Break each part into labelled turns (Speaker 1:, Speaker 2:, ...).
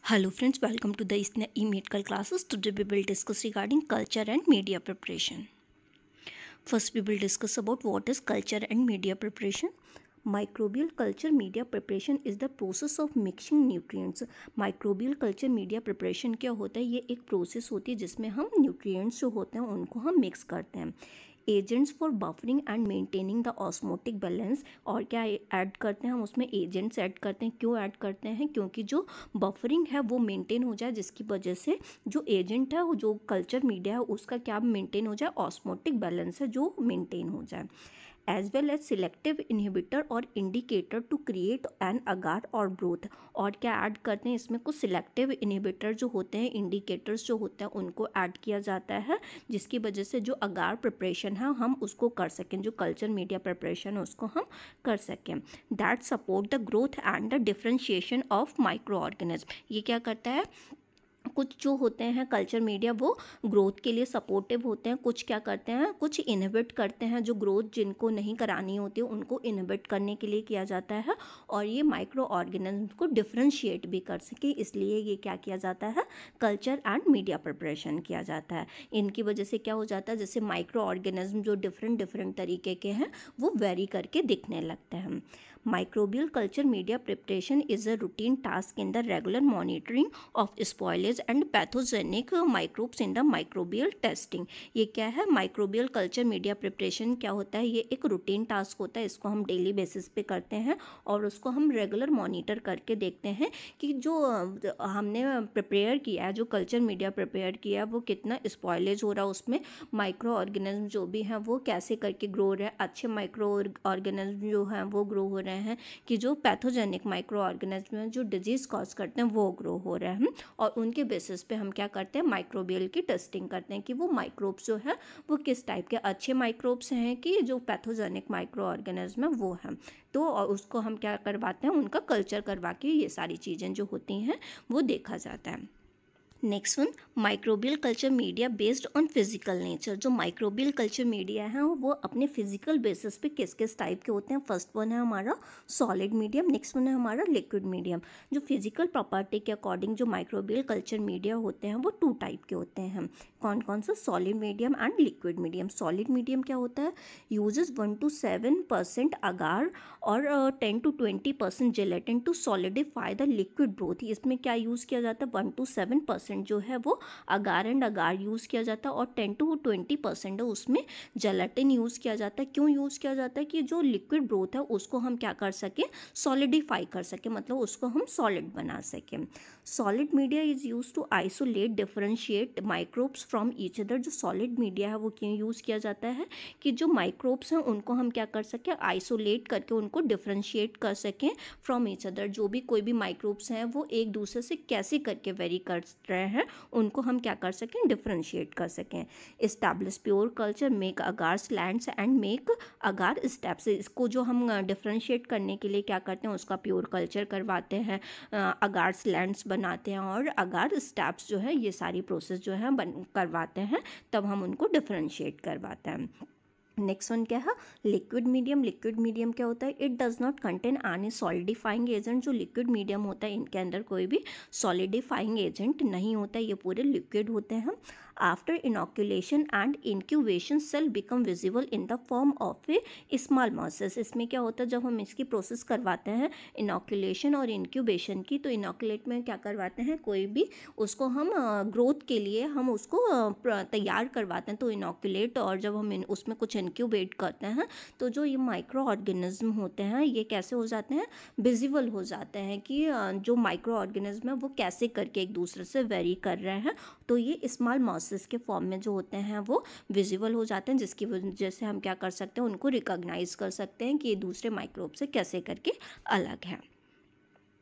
Speaker 1: Hello friends, welcome to the ISNA e-medical classes. Today we will discuss regarding culture and media preparation. First we will discuss about what is culture and media preparation. Microbial culture media preparation is the process of mixing nutrients. Microbial culture media preparation क्या होता है? ये एक process होती है जिसमें हम nutrients जो होते हैं उनको हम मिक्स करते हैं. Agents for buffering and maintaining the osmotic balance. और क्या ऐड करते हैं हम उसमें? एजेंट्स ऐड करते हैं. क्यों ऐड करते हैं? क्योंकि जो बफरिंग है वो मेंटेन हो जाए, जिसकी वजह से जो एजेंट है, जो कल्चर मीडिया है, उसका क्या मेंटेन हो जाए? ऑस्मोटिक बैलेंस है जो मेंटेन हो जाए. As well as selective inhibitor और indicator to create an agar और ग्रोथ. और क्या ऐड करते हैं इसमें? कुछ सिलेक्टिव इनहिबिटर जो होते हैं, इंडिकेटर्स जो होते हैं, उनको ऐड किया जाता है, जिसकी वजह से जो अगार प्रिपरेशन है हम उसको कर सकें, जो कल्चर मीडिया प्रिपरेशन है उसको हम कर सकें. That support the growth and the differentiation of micro organism. ये क्या करता है? कुछ जो होते हैं कल्चर मीडिया वो ग्रोथ के लिए सपोर्टिव होते हैं. कुछ क्या करते हैं? कुछ इनहिबिट करते हैं. जो ग्रोथ जिनको नहीं करानी होती है उनको इनहिबिट करने के लिए किया जाता है. और ये माइक्रो ऑर्गेनिज्म को डिफरेंशिएट भी कर सके, इसलिए ये क्या किया जाता है? कल्चर एंड मीडिया प्रिपरेशन किया जाता है. इनकी वजह से क्या हो जाता है? जैसे माइक्रो ऑर्गेनिज्म जो डिफरेंट तरीके के हैं वो वेरी करके दिखने लगते हैं. Microbial culture media preparation is a routine task in the regular monitoring of spoilage and pathogenic microbes in the microbial testing. ये क्या है? Microbial culture media preparation क्या होता है? ये एक रूटीन टास्क होता है. इसको हम डेली बेसिस पे करते हैं और उसको हम रेगुलर मॉनिटर करके देखते हैं कि जो हमने प्रिपेयर किया है, जो कल्चर मीडिया प्रिपेयर किया है, वो कितना स्पॉयलेज हो रहा है, उसमें माइक्रो ऑर्गेनिज्म जो भी हैं वो कैसे करके ग्रो हो रहे हैं. अच्छे माइक्रो ऑर्गेनिज्म जो हैं वो ग्रो हो रहे हैं कि जो पैथोजेनिक माइक्रो ऑर्गेनिज्म हैं जो डिजीज़ कॉज करते हैं वो ग्रो हो रहे हैं. और उनके बेसिस पे हम क्या करते हैं? माइक्रोबियल की टेस्टिंग करते हैं कि वो माइक्रोब्स जो है वो किस टाइप के अच्छे माइक्रोब्स हैं कि जो पैथोजेनिक माइक्रो ऑर्गेनिज्म है वो हैं. तो और उसको हम क्या करवाते हैं? उनका कल्चर करवा के ये सारी चीज़ें जो होती हैं वो देखा जाता है. Next one, microbial culture media based on physical nature. जो माइक्रोबियल कल्चर मीडिया है वो अपने फिजिकल बेसिस पे किस किस टाइप के होते हैं? फर्स्ट वन है हमारा सॉलिड मीडियम, नेक्स्ट वन है हमारा लिक्विड मीडियम. जो फिजिकल प्रॉपर्टी के अकॉर्डिंग जो माइक्रोबियल कल्चर मीडिया होते हैं वो टू टाइप के होते हैं. कौन कौन सा? Solid medium and liquid medium. Solid medium क्या होता है? यूजेस 1 to 7% अगार और 10 to 20% gelatin to solidify the liquid broth. इसमें क्या यूज़ किया जाता है? 1 to 7% जो है वो अगार एंड अगार यूज़ किया जाता है और 10 to 20% है उसमें जेलेटिन यूज़ किया जाता है. क्यों यूज़ किया जाता है? कि जो लिक्विड ब्रोथ है उसको हम क्या कर सकें? सॉलिडिफाई कर सकें, मतलब उसको हम सॉलिड बना सकें. Solid media is use to isolate differentiate microbes from each other. जो सॉलिड मीडिया है वो क्यों यूज़ किया जाता है? कि जो माइक्रोब्स हैं उनको हम क्या कर सकें? आइसोलेट करके उनको डिफरेंशिएट कर सकें फ्रॉम ईच अदर. जो भी कोई भी माइक्रोब्स हैं वो एक दूसरे से कैसे करके वेरी कर रहे हैं उनको हम क्या कर सकें? डिफरेंशिएट कर सकें. Establish pure culture, make agar slants and make agar steps. इसको जो हम डिफरेंशिएट करने के लिए क्या करते हैं? उसका प्योर कल्चर करवाते हैं, अगार स्लैंड्स बनाते हैं और अगार स्टेप्स जो है ये सारी प्रोसेस जो है करवाते हैं, तब हम उनको डिफरेंशिएट करवाते हैं. नेक्स्ट वन क्या है? Liquid medium. लिक्विड मीडियम क्या होता है? It does not contain any solidifying agent. जो लिक्विड मीडियम होता है इनके अंदर कोई भी सॉलिडिफाइंग एजेंट नहीं होता है, ये पूरे लिक्विड होते हैं. After inoculation and incubation cell become visible in the form of a small masses. इसमें क्या होता है? जब हम इसकी प्रोसेस करवाते हैं इनॉक्यूलेशन और इंक्यूबेशन की, तो इनॉक्यूलेट में क्या करवाते हैं? कोई भी उसको हम ग्रोथ के लिए हम उसको तैयार करवाते हैं, तो इनॉक्यूलेट. और जब हम उसमें कुछ इंक्यूबेट करते हैं तो जो ये माइक्रो ऑर्गेनिज्म होते हैं ये कैसे हो जाते हैं? विजिबल हो जाते हैं कि जो माइक्रो ऑर्गेनिज्म है वो कैसे करके एक दूसरे से वेरी कर रहे हैं. तो ये स्मॉल मॉसेस के फॉर्म में जो होते हैं वो विजिबल हो जाते हैं, जिसकी वजह से हम क्या कर सकते हैं? उनको रिकॉग्नाइज कर सकते हैं कि ये दूसरे माइक्रोब से कैसे करके अलग है.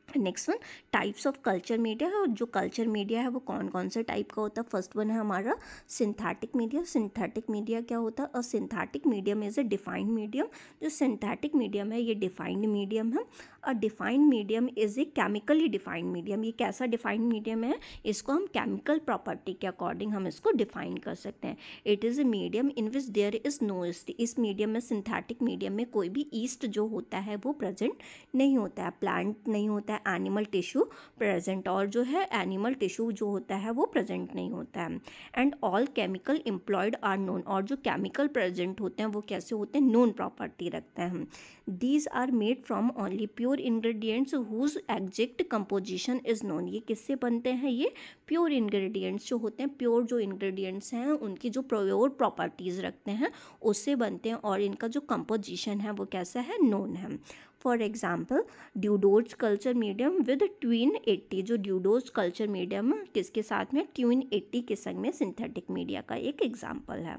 Speaker 1: Next one, types of culture media है. और जो कल्चर मीडिया है वो कौन कौन से टाइप का होता है? फर्स्ट वन है हमारा सिंथेटिक मीडिया. सिंथेटिक मीडिया क्या होता है? अ synthetic medium is a defined medium. जो सिंथेटिक मीडियम है ये डिफाइंड मीडियम है. A defined medium is a chemically defined medium. ये कैसा डिफाइंड मीडियम है? इसको हम केमिकल प्रॉपर्टी के अकॉर्डिंग हम इसको डिफाइन कर सकते हैं. It is a medium in which there is no yeast. इस मीडियम में, सिंथेटिक मीडियम में कोई भी ईस्ट जो होता है वो प्रेजेंट नहीं होता है, प्लांट नहीं होता है, एनिमल टिश्यू प्रेजेंट, और जो है एनिमल टिश्यू जो होता है वो प्रेजेंट नहीं होता है। And all chemical employed are known, और जो केमिकल प्रेजेंट होते हैं वो कैसे होते हैं, नोन प्रॉपर्टी रखते हैं। These are made from only pure ingredients whose exact composition is known. ये किससे बनते हैं, ये प्योर इंग्रेडिएंट्स जो होते हैं, प्योर जो इंग्रेडिएंट्स हैं उनकी जो प्योर प्रॉपर्टीज़ रखते हैं उससे बनते हैं, और इनका जो कंपोजिशन है वो कैसा है, नोन है। For example Dubos culture medium with Tween 80, जो ड्यूडोज कल्चर मीडियम किसके साथ में, ट्विन 80 के संग में सिंथेटिक मीडिया का एक एग्जाम्पल है।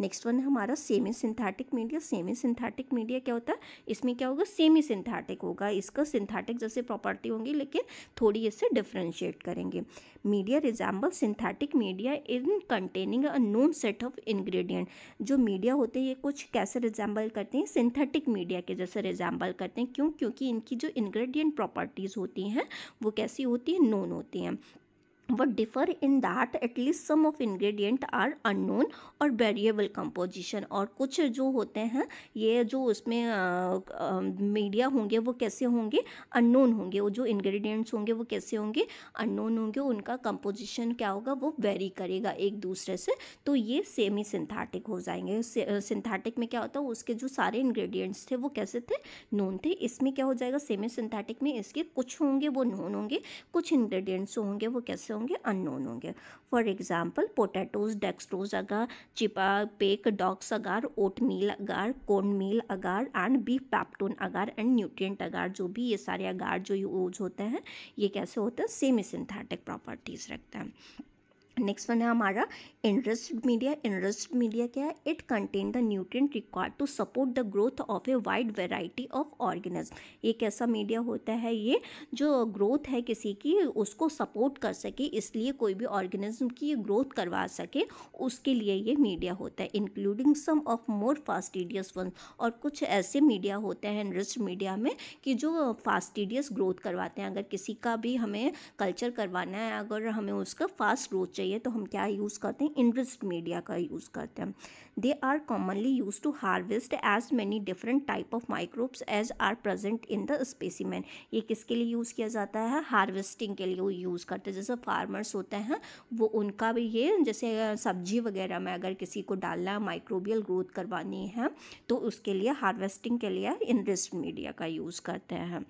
Speaker 1: नेक्स्ट वन है हमारा semi synthetic media. Semi synthetic media क्या होता है, इसमें क्या होगा, सेमी सिंथेटिक होगा, इसका सिंथेटिक जैसे प्रॉपर्टी होंगी लेकिन थोड़ी इससे डिफ्रेंशिएट करेंगे। Media resemble synthetic media in containing a known set of ingredient. जो मीडिया होते हैं ये कुछ कैसे रिजेंबल करते हैं, सिंथेटिक मीडिया के जैसे रिजेंबल करते हैं। क्यों, क्योंकि इनकी जो इंग्रेडिएंट प्रॉपर्टीज़ होती हैं वो कैसी होती हैं, नोन होती हैं। What differ in that at least some of ingredient are unknown और वेरिएबल कंपोजिशन, और कुछ जो होते हैं ये जो उसमें मीडिया होंगे वो कैसे होंगे, अननोन होंगे। वो जो इंग्रेडिएंट्स होंगे वो कैसे होंगे, अननोन होंगे, उनका कंपोजिशन क्या होगा, वो वेरी करेगा एक दूसरे से, तो ये सेमी सिंथेटिक हो जाएंगे। सिंथेटिक में क्या होता है, उसके जो सारे इंग्रेडिएंट्स थे वो कैसे थे, नोन थे। इसमें क्या हो जाएगा, सेमी सिंथेटिक में इसके कुछ होंगे वो नोन होंगे, कुछ इंग्रेडिएंट्स होंगे वो कैसे होंगे, अननोन होंगे। For example potatoes dextrose agar, Czapek Dox agar, oatmeal agar, cornmeal agar and beef peptone agar and nutrient agar. जो भी ये सारे अगार जो यूज होते हैं ये कैसे होते हैं, सेमी सिंथेटिक प्रॉपर्टीज रखते हैं। नेक्स्ट वन है हमारा इनरिच्ड मीडिया। इनरिच्ड मीडिया क्या है, it contain the nutrient required to support the growth of a wide variety of organism. ये कैसा मीडिया होता है, ये जो ग्रोथ है किसी की उसको सपोर्ट कर सके, इसलिए कोई भी ऑर्गेनिज्म की ग्रोथ करवा सके उसके लिए ये मीडिया होता है। Including some of more fastidious one, और कुछ ऐसे मीडिया होते हैं इनरिच्ड मीडिया में कि जो फास्टिडियस ग्रोथ करवाते हैं। अगर किसी का भी हमें कल्चर करवाना है, अगर हमें उसका फास्ट ग्रोथ चाहिए तो हम क्या यूज़ करते हैं, इनरिच्ड मीडिया का यूज़ करते हैं। They are commonly use to harvest as many different type of microbes as are present in the specimen. ये किसके लिए यूज़ किया जाता है, हार्वेस्टिंग के लिए वो यूज़ करते हैं। जैसे फार्मर्स होते हैं वो उनका भी ये, जैसे सब्जी वगैरह में अगर किसी को डालना है, माइक्रोबियल ग्रोथ करवानी है तो उसके लिए हार्वेस्टिंग के लिए इनरिच्ड मीडिया का यूज़ करते हैं।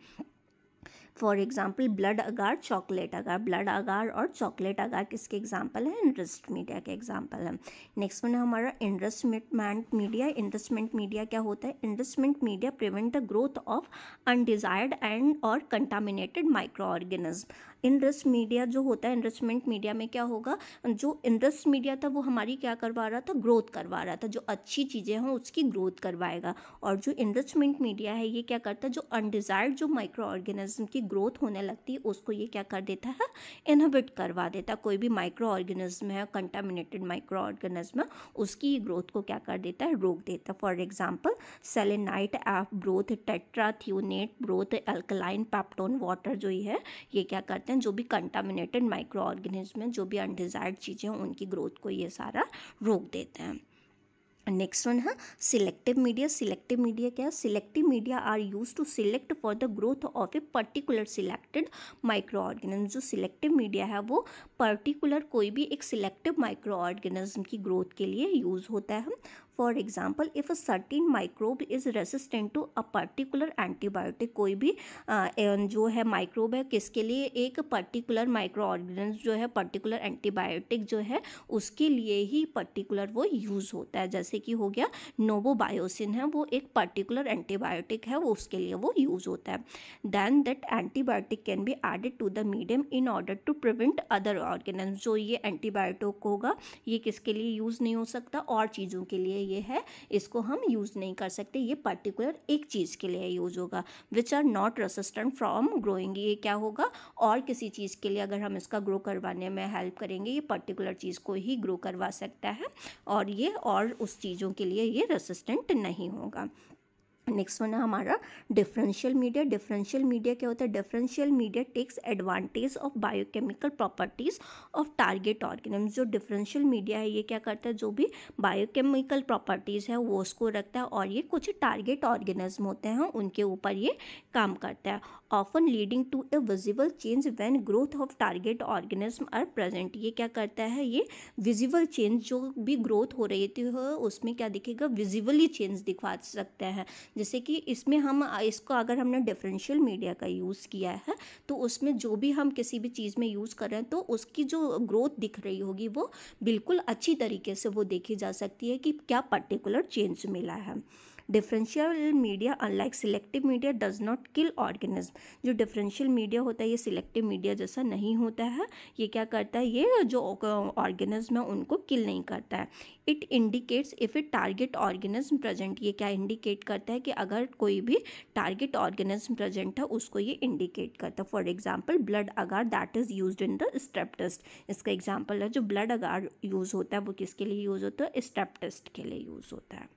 Speaker 1: For example blood agar, chocolate agar. Blood agar और चॉकलेट अगार किसके एग्जाम्पल है, इनरिच्ड मीडिया के एग्जाम्पल है। नेक्स्ट वन है हमारा इनरिचमेंट मीडिया। इनरिचमेंट मीडिया क्या होता है, enrichment media prevent the growth of undesired and और contaminated microorganism. Enrich media जो होता है, इनरिचमेंट मीडिया में क्या होगा, जो इनरिच मीडिया था वो हमारी क्या करवा रहा था, ग्रोथ करवा रहा था, जो अच्छी चीज़ें हैं उसकी ग्रोथ करवाएगा। और जो इनरिचमेंट मीडिया है ये क्या करता है, जो अनडिजायर्ड जो माइक्रो ऑर्गेनिज्म की ग्रोथ होने लगती है उसको ये क्या कर देता है, इनहिबिट करवा देता है। कोई भी माइक्रो ऑर्गेनिज्म है, कंटामिनेटेड माइक्रो ऑर्गेनिज्म है, उसकी ग्रोथ को क्या कर देता है, रोक देता है। For example selenite F broth, tetrathionate broth, alkaline peptone water जो है ये क्या करते हैं, जो भी कंटामिनेटेड माइक्रो ऑर्गेनिज्म है, जो भी अनडिजायर्ड चीज़ें हैं उनकी ग्रोथ को ये सारा रोक देते हैं। नेक्स्ट वन है सिलेक्टिव मीडिया। सिलेक्टिव मीडिया क्या है, selective media are use to select for the growth of a particular selected microorganism. जो सिलेक्टिव मीडिया है वो पर्टिकुलर कोई भी एक सिलेक्टिव माइक्रो ऑर्गेनिज्म की ग्रोथ के लिए यूज़ होता है। For example if a certain microbe is resistant to a particular antibiotic, कोई भी जो है माइक्रोब है किसके लिए, एक पर्टिकुलर माइक्रो ऑर्गेनिज्म जो है पर्टिकुलर एंटीबायोटिक जो है उसके लिए ही पर्टिकुलर वो यूज़ होता है। जैसे कि हो गया नोवोबायोसिन है, वो एक पर्टिकुलर एंटीबायोटिक है, वो उसके लिए वो यूज़ होता है। Then that antibiotic can be added to the medium in order to prevent other organism. जो ये एंटीबायोटिक होगा ये किसके लिए यूज़ नहीं हो सकता, और चीज़ों के लिए ये है, इसको हम यूज़ नहीं कर सकते, ये पर्टिकुलर एक चीज़ के लिए यूज़ होगा। Which are not resistant from growing, ये क्या होगा, और किसी चीज़ के लिए अगर हम इसका ग्रो करवाने में हेल्प करेंगे ये पर्टिकुलर चीज़ को ही ग्रो करवा सकता है, और ये और उस चीज़ों के लिए ये रेसिस्टेंट नहीं होगा। नेक्स्ट वन है हमारा डिफरेंशियल मीडिया। डिफरेंशियल मीडिया क्या होता है, differential media takes advantage of biochemical properties of target organism. जो डिफरेंशियल मीडिया है ये क्या करता है, जो भी बायोकेमिकल प्रॉपर्टीज़ है वो उसको रखता है, और ये कुछ टारगेट ऑर्गेनिज्म होते हैं उनके ऊपर ये काम करता है। Often leading to a visible change when growth of target organism are present. ये क्या करता है, ये विजिबल चेंज जो भी ग्रोथ हो रही थी उसमें क्या दिखेगा, विजिबली चेंज दिखा सकते हैं। जैसे कि इसमें हम इसको अगर हमने डिफरेंशियल मीडिया का यूज़ किया है तो उसमें जो भी हम किसी भी चीज़ में यूज़ कर रहे हैं तो उसकी जो ग्रोथ दिख रही होगी वो बिल्कुल अच्छी तरीके से वो देखी जा सकती है कि क्या पर्टिकुलर चेंज मिला है। Differential media unlike selective media does not kill organism. जो डिफरेंशियल मीडिया होता है ये सिलेक्टिव मीडिया जैसा नहीं होता है। ये क्या करता है, ये जो ऑर्गेनिज्म है उनको किल नहीं करता है। It indicates if A target organism present. ये क्या इंडिकेट करता है कि अगर कोई भी टारगेट ऑर्गेनिज्म प्रेजेंट है उसको ये इंडिकेट करता है। For example blood agar that is used in the strep test. इसका एग्जाम्पल है जो ब्लड अगार यूज़ होता है वो किसके लिए यूज़ होता है, स्ट्रेप टेस्ट के लिए यूज़ होता है।